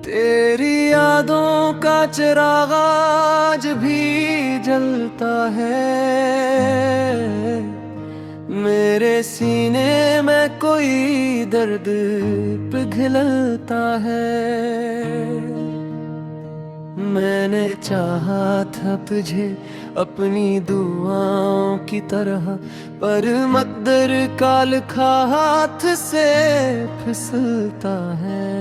तेरी यादों का चिराग आज भी जलता है। मेरे सीने में कोई दर्द पिघलता है। मैंने चाहा था तुझे अपनी दुआओं की तरह, पर मकदर का लिखा हाथ से फिसलता है।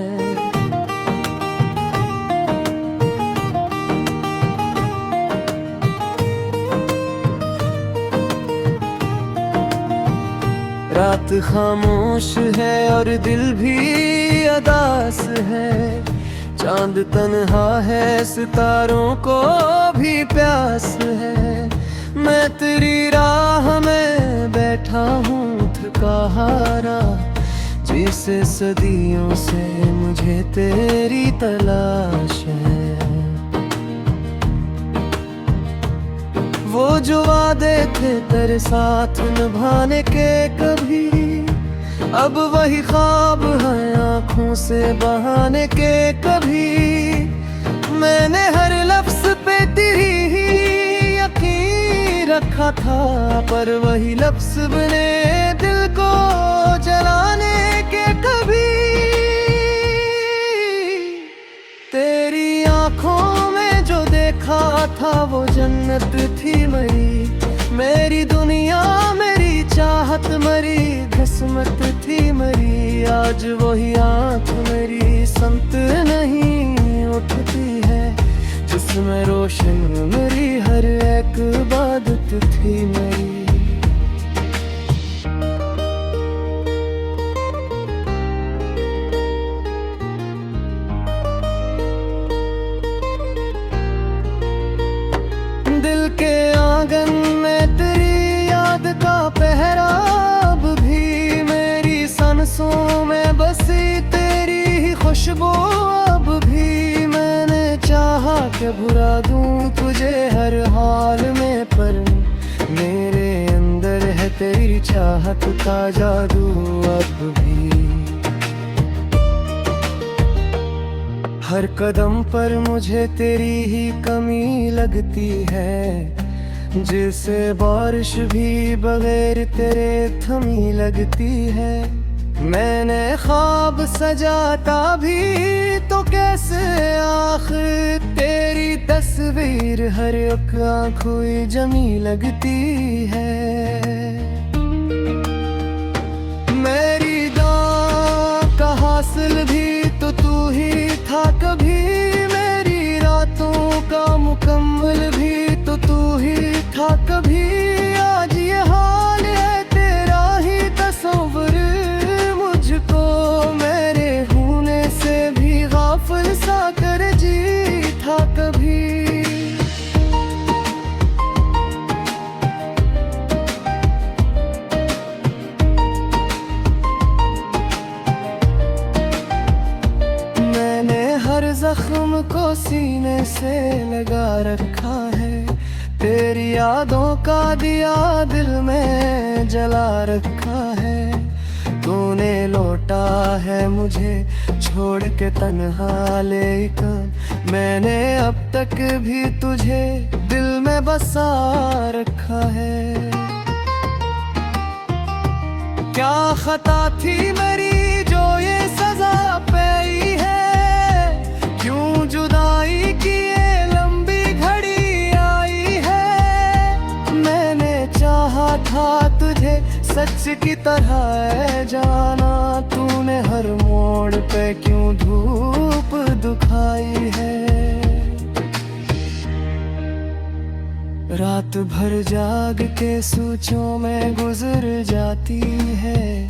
रात खामोश है और दिल भी अदास है। चांद तन्हा है, सितारों को भी प्यास है। मैं तेरी राह में बैठा हूँ थका हारा, जिसे सदियों से मुझे तेरी तलाश है। वो जो वादे थे तेरे साथ निभाने के कभी, अब वही ख्वाब है आँखों से बहाने के कभी। मैंने हर लफ्ज पे तेरी ही यकीन रखा था, पर वही लफ्ज बने दिल को जलाने के कभी। तेरी आँखों में जो देखा था वो जन्नत थी मेरी दुनिया मेरी चाहत मरी, किस्मत थी मरी। आज वही आँख मेरी संत नहीं उठती है, जिसमें रोशन मेरी हर एक इबादत थी मेरी। दिल के आंगन में तेरी याद का पहरा, अब भी मेरी सांसों में बसी तेरी ही खुशबू। अब भी मैंने चाहा कि भुला दूं तुझे हर हाल में, पर मेरे अंदर है तेरी चाहत का जादू अब भी। हर कदम पर मुझे तेरी ही कमी लगती है, जैसे बारिश भी बगैर तेरे थमी लगती है। मैंने ख्वाब सजाता भी तो कैसे आखिर तेरी तस्वीर हर एक आँखों जमी लगती है। मेरी दुआ का हासिल भी तो तू ही था कभी, मेरी रातों का मुकम्मल भी तो तू ही था कभी। आज ये हाल है तेरा ही तस्वीर, मुझको मेरे होने से भी गाफिल सा कर जी था कभी। हर जख्म को सीने से लगा रखा है, तेरी यादों का दिया दिल में जला रखा है। तूने लौटा है मुझे छोड़ के तन्हा लेकर, मैंने अब तक भी तुझे दिल में बसा रखा है। क्या खता थी मेरी जो ये सजा पाई है, क्यों जुदाई की ये लंबी घड़ी आई है। मैंने चाहा था तुझे सच की तरह जाना, तूने हर मोड़ पे क्यों धूप दिखाई है। रात भर जाग के सोचों में गुजर जाती है,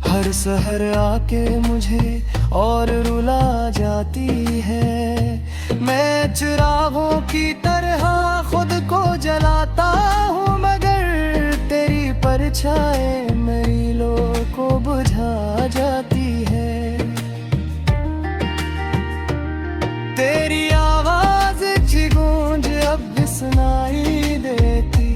हर सहर आके मुझे और रुला जाती है। मैं चिरागों की तरह खुद को जलाता हूँ, मगर तेरी परछाई मेरी लो को बुझा जाती है। तेरी आवाज की गूंज अब भी सुनाई देती,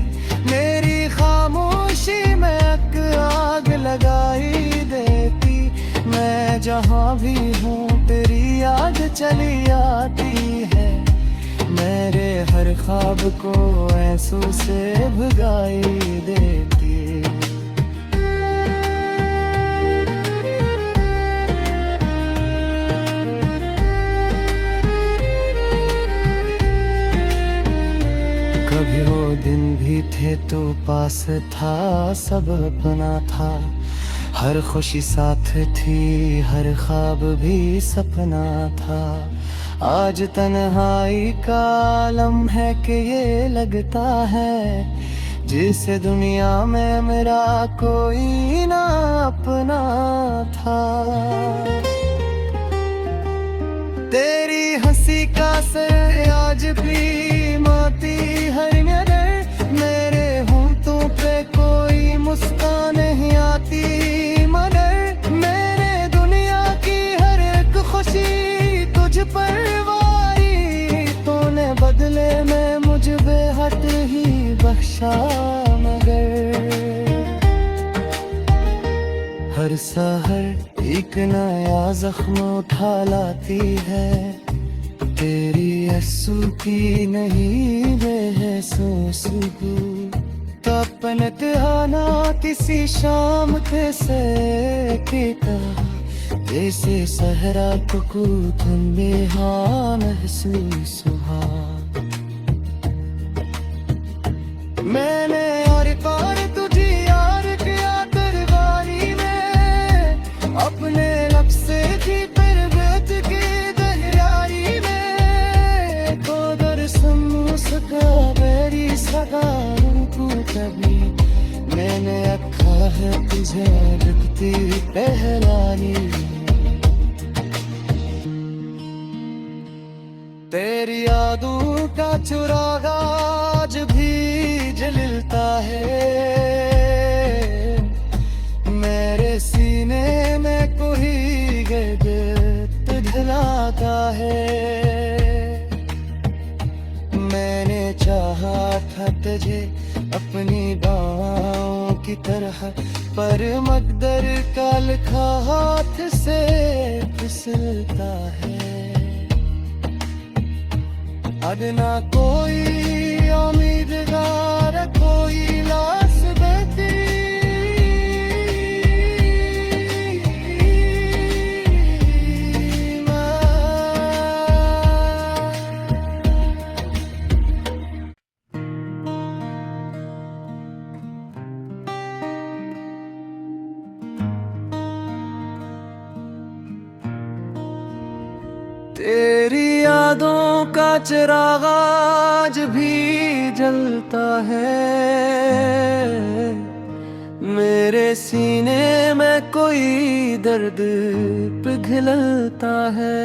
मेरी खामोशी में आग लगाई देती। मैं जहाँ भी हूँ तेरी याद चली आती है, मेरे हर ख्वाब को आंसू से भुगाई देती। कभी वो दिन भी थे तो पास था, सब अपना था, हर खुशी साथ थी, हर ख्वाब भी सपना था। आज तन्हाई का आलम है कि ये लगता है, जिस दुनिया में मेरा कोई ना अपना था। तेरी हंसी का असर आज भी माती हर नजर, मेरे होंठों पे कोई मुस्कान नहीं आती, मगर मेरे दुनिया की हर एक खुशी तुझ पर वारी, तूने बदले में मुझ बेहद ही बख्शा। मगर हर सहर एक नया जख्म उठा लाती है, तेरी आंसू की नहीं महसूस हो। तपन तहाना किसी शाम के से पीता, जैसे सहरा को तुम्हें हाँ महसूस हुआ। मैंने और तुझे यार किया दरबारी में, अपने लब से थी परबत की दरियारी में, तो दरसम सका मेरी सगा को कभी, मैंने रखा है तुझे रखती पहलानी। तेरी यादों का चुराग आज भी जलता है, मेरे सीने में कोई गर्द पिघलाता है। मैंने चाहा था तुझे अपनी बाहों की तरह, पर मकदर का लिखा हाथ से फिसलता है। अब ना कोई उम्मीदगार, कोई लाश बहती, तेरी यादों का चिराग आज भी जलता है, मेरे सीने में कोई दर्द पिघलता है।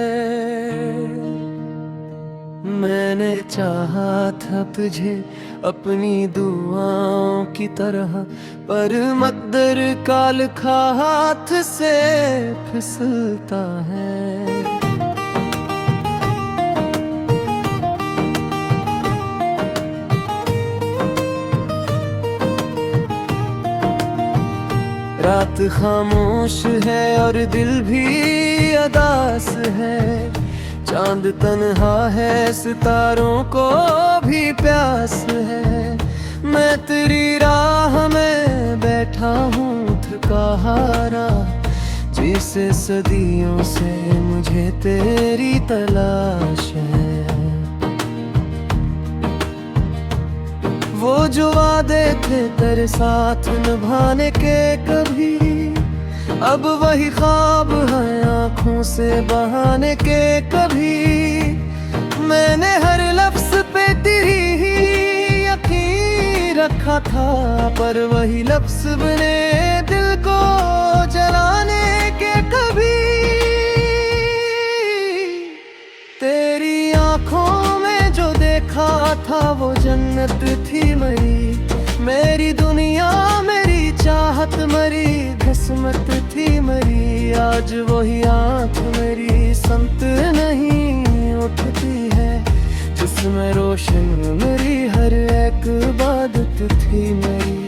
मैंने चाहा था तुझे अपनी दुआओं की तरह, पर मकदर का लिखा हाथ से फिसलता है। रात खामोश है और दिल भी अदास है, चांद तन्हा है सितारों को भी प्यास है। मैं तेरी राह में बैठा हूँ थका हारा, जैसे सदियों से मुझे तेरी तलाश है। वो जो वादे थे तेरे साथ निभाने के कभी, अब वही ख्वाब है आँखों से बहाने के कभी। मैंने हर लफ्ज पे तेरी ही यकीन रखा था, पर वही लफ्ज बने दिल को जलाने के कभी। तेरी आँखों में जो देखा था वो जन्नत थी मरी, मेरी दुनिया मेरी चाहत मरी, किस्मत थी मरी। आज वही आँख मेरी संत नहीं उठती है, जिसमें रोशन मेरी हर एक इबादत थी मेरी।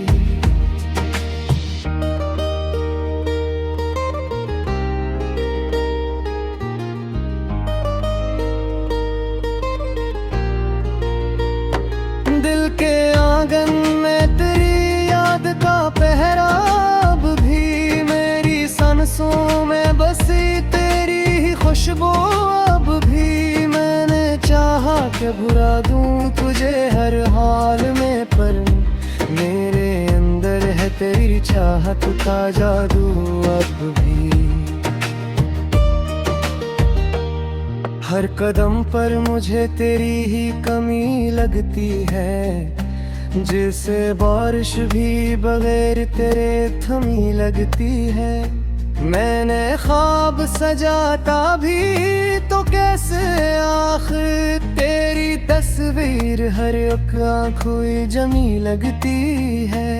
सांसों में बसी तेरी ही खुशबू अब भी मैंने चाहा कि भुला दूं तुझे हर हाल में, पर मेरे अंदर है तेरी चाहत का जादू अब भी। हर कदम पर मुझे तेरी ही कमी लगती है, जैसे बारिश भी बगैर तेरे थमी लगती है। मैंने ख्वाब सजाता भी तो कैसे आखिर तेरी तस्वीर हर एक आँखों जमी लगती है।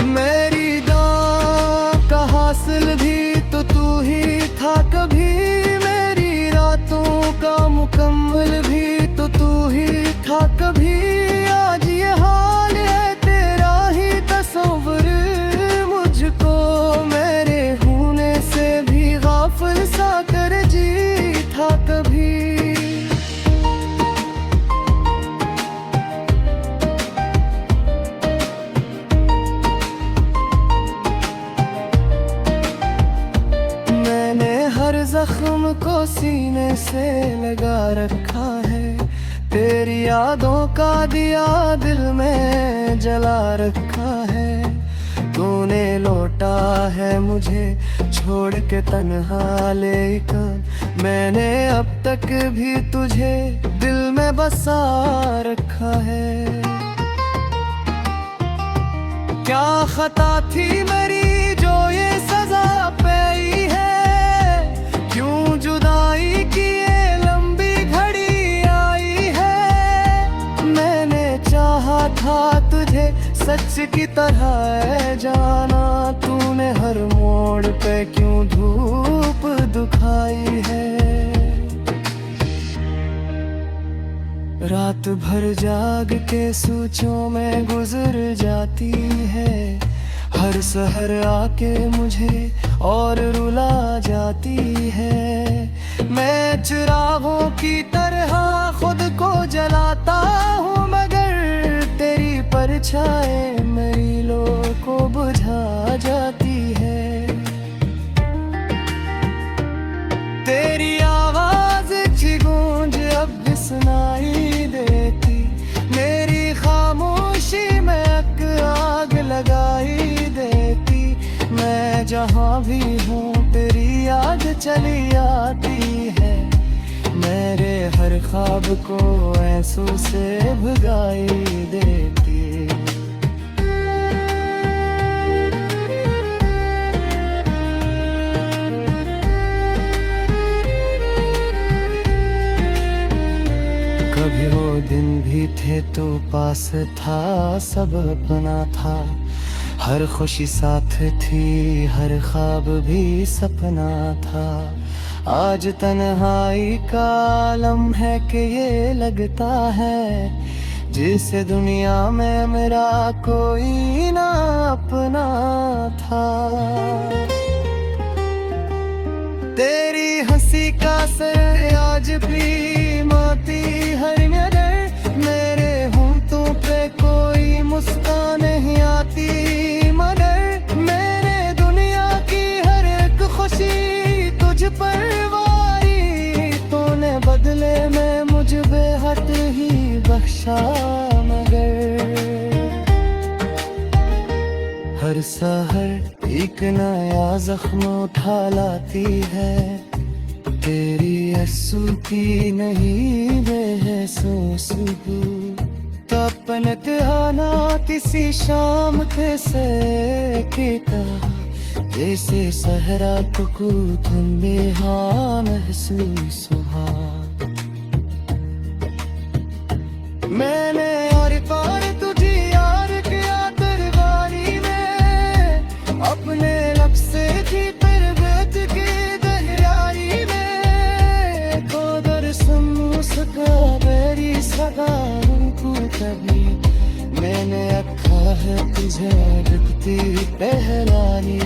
मेरी दां का हासिल भी तो तू ही था कभी, मेरी रातों का मुकम्मल भी तो तू ही था कभी। आज ये हाल है तेरा ही तस्वीर, मुझको मेरे होने से भी गाफिल सा कर जी था कभी। मैंने हर जख्म को सीने से लगा रखा है, तेरी यादों का दिया दिल में जला रखा है। तूने लौटा है मुझे छोड़ के तन्हा लेकर, मैंने अब तक भी तुझे दिल में बसा रखा है। क्या खता थी मेरी जो ये सजा पाई है, क्यों जुदाई की ये लंबी घड़ी आई है। मैंने चाहा था तुझे सच की तरह जाना, तूने हर मोड़ पे क्यों धूप दिखाई है। रात भर जाग के सोचों में गुजर जाती है, हर सहर आके मुझे और रुला जाती है। मैं चिरागों की तरह खुद को जलाता हूँ, मगर तेरी परछाएं मेरी लो को बुझा जाती है। तेरी आवाज की गूंज अब भी सुनाई देती, मेरी खामोशी में आग लगाई देती। मैं जहाँ भी हूँ तेरी याद चली आती है, मेरे हर ख्वाब को आंसू से भगाई देती। कभी वो दिन भी थे तो पास था, सब अपना था, हर खुशी साथ थी, हर ख्वाब भी सपना था। आज तन्हाई का आलम है कि ये लगता है, जिस दुनिया में मेरा कोई ना अपना था। तेरी हंसी का सर आज भी मोती हर नजर, मेरे होंठों पे कोई मुस्कान नहीं आती, मगर मेरे दुनिया की हर एक खुशी तुझ पर वारी। तूने बदले में मुझ बेहद ही बख्शा, मगर हर सहर एक नया जख्म उठा लाती है। तेरी आंसू की नहीं बेहसूस तपन आना किसी शाम के से किता, जैसे सहरा को तुम्हें हाँ महसूस हुआ। मैंने और पार तुझे यार किया दरबारी में, अपने लब से थी तरबत की दरियाई में। को दरसम सका मेरी सगा को कभी, मैंने रखा है तुझे डूबती पहलानी।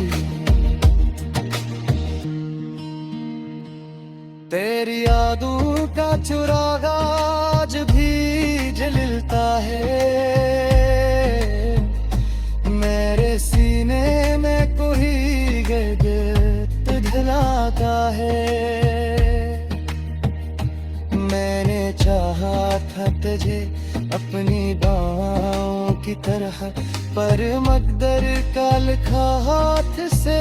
तेरी यादों का चिराग आज भी जलता है, मेरे सीने में था तुझे अपनी बाहों की तरह, पर मकदर का लिखा हाथ से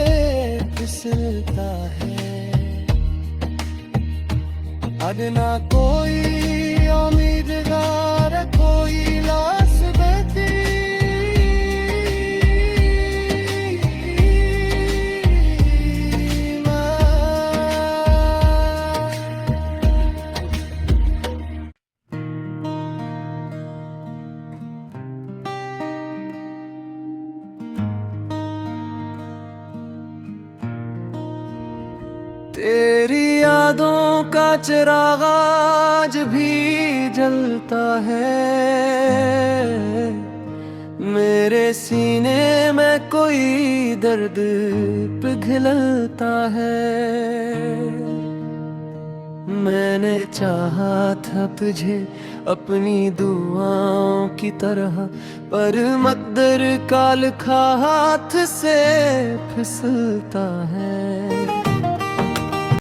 फिसलता है। अब ना कोई उम्मीदवार, कोई लाश बहती, तेरी यादों का चिराग आज भी जलता है। मेरे सीने में कोई दर्द पिघलता है। मैंने चाहा था तुझे अपनी दुआओं की तरह, पर मकदर का लिखा हाथ से फिसलता है।